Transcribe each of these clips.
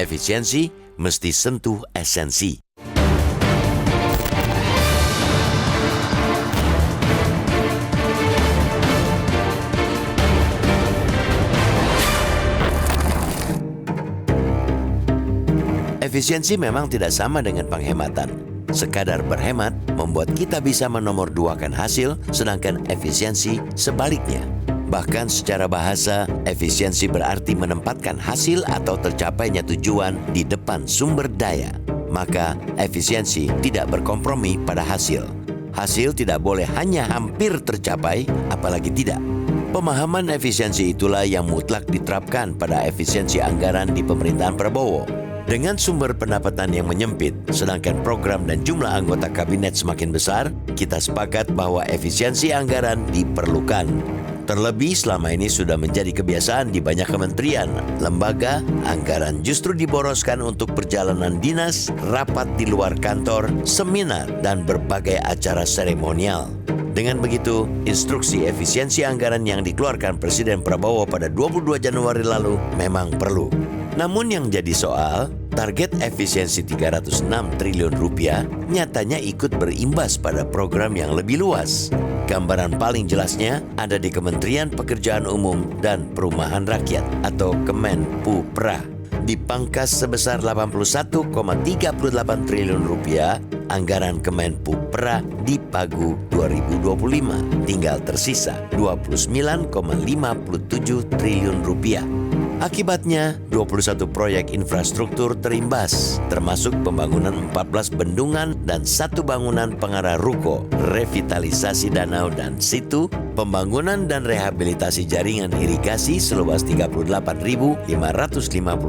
Efisiensi mesti sentuh esensi. Efisiensi memang tidak sama dengan penghematan. Sekadar berhemat membuat kita bisa menomorduakan hasil, sedangkan efisiensi sebaliknya. Bahkan secara bahasa, efisiensi berarti menempatkan hasil atau tercapainya tujuan di depan sumber daya. Maka, efisiensi tidak berkompromi pada hasil. Hasil tidak boleh hanya hampir tercapai, apalagi tidak. Pemahaman efisiensi itulah yang mutlak diterapkan pada efisiensi anggaran di pemerintahan Prabowo. Dengan sumber pendapatan yang menyempit, sedangkan program dan jumlah anggota kabinet semakin besar, kita sepakat bahwa efisiensi anggaran diperlukan. Terlebih selama ini sudah menjadi kebiasaan di banyak kementerian, lembaga, anggaran justru diboroskan untuk perjalanan dinas, rapat di luar kantor, seminar, dan berbagai acara seremonial. Dengan begitu, instruksi efisiensi anggaran yang dikeluarkan Presiden Prabowo pada 22 Januari lalu memang perlu. Namun yang jadi soal, target efisiensi 306 triliun rupiah nyatanya ikut berimbas pada program yang lebih luas. Gambaran paling jelasnya ada di Kementerian Pekerjaan Umum dan Perumahan Rakyat atau Kemenpupra. Dipangkas sebesar 81,38 triliun rupiah, anggaran Kemenpupra di Pagu 2025 tinggal tersisa 29,57 triliun rupiah. Akibatnya, 21 proyek infrastruktur terimbas, termasuk pembangunan 14 bendungan dan 1 bangunan pengarah ruko, revitalisasi danau dan situ, pembangunan dan rehabilitasi jaringan irigasi seluas 38.550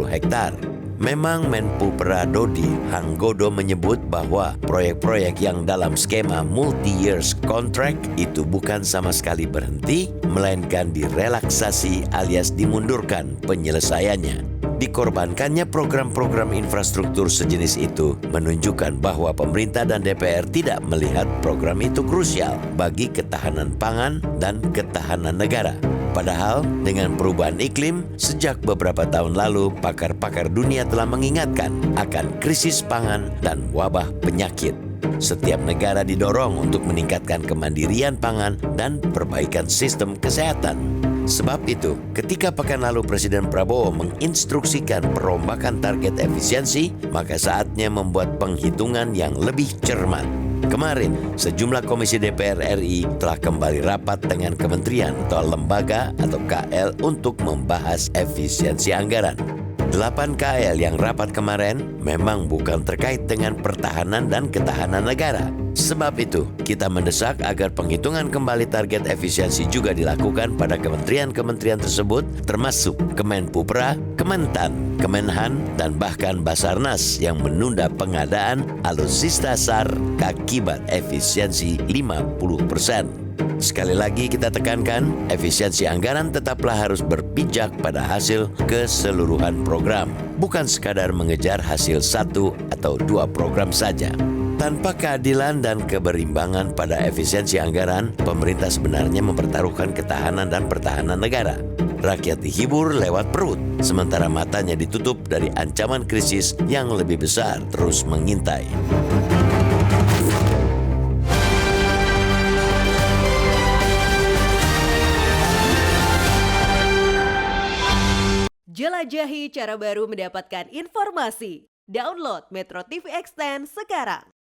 hektar. Memang Menpupra Dodi Hanggodo menyebut bahwa proyek-proyek yang dalam skema multi-years contract itu bukan sama sekali berhenti, melainkan direlaksasi alias dimundurkan penyelesaiannya. Dikorbankannya program-program infrastruktur sejenis itu menunjukkan bahwa pemerintah dan DPR tidak melihat program itu krusial bagi ketahanan pangan dan ketahanan negara. Padahal dengan perubahan iklim, sejak beberapa tahun lalu pakar-pakar dunia telah mengingatkan akan krisis pangan dan wabah penyakit. Setiap negara didorong untuk meningkatkan kemandirian pangan dan perbaikan sistem kesehatan. Sebab itu, ketika pekan lalu Presiden Prabowo menginstruksikan perombakan target efisiensi, maka saatnya membuat penghitungan yang lebih cermat. Kemarin, sejumlah komisi DPR RI telah kembali rapat dengan kementerian atau lembaga atau KL untuk membahas efisiensi anggaran. 8 KL yang rapat kemarin memang bukan terkait dengan pertahanan dan ketahanan negara. Sebab itu, kita mendesak agar penghitungan kembali target efisiensi juga dilakukan pada kementerian-kementerian tersebut, termasuk Kemenpupra, Kementan, Kemenhan, dan bahkan Basarnas yang menunda pengadaan alutsista SAR akibat efisiensi 50%. Sekali lagi kita tekankan, efisiensi anggaran tetaplah harus berpijak pada hasil keseluruhan program, bukan sekadar mengejar hasil 1 atau 2 program saja. Tanpa keadilan dan keberimbangan pada efisiensi anggaran, pemerintah sebenarnya mempertaruhkan ketahanan dan pertahanan negara. Rakyat dihibur lewat perut, sementara matanya ditutup dari ancaman krisis yang lebih besar terus mengintai. Jelajahi cara baru mendapatkan informasi. Download Metro TV Extend sekarang.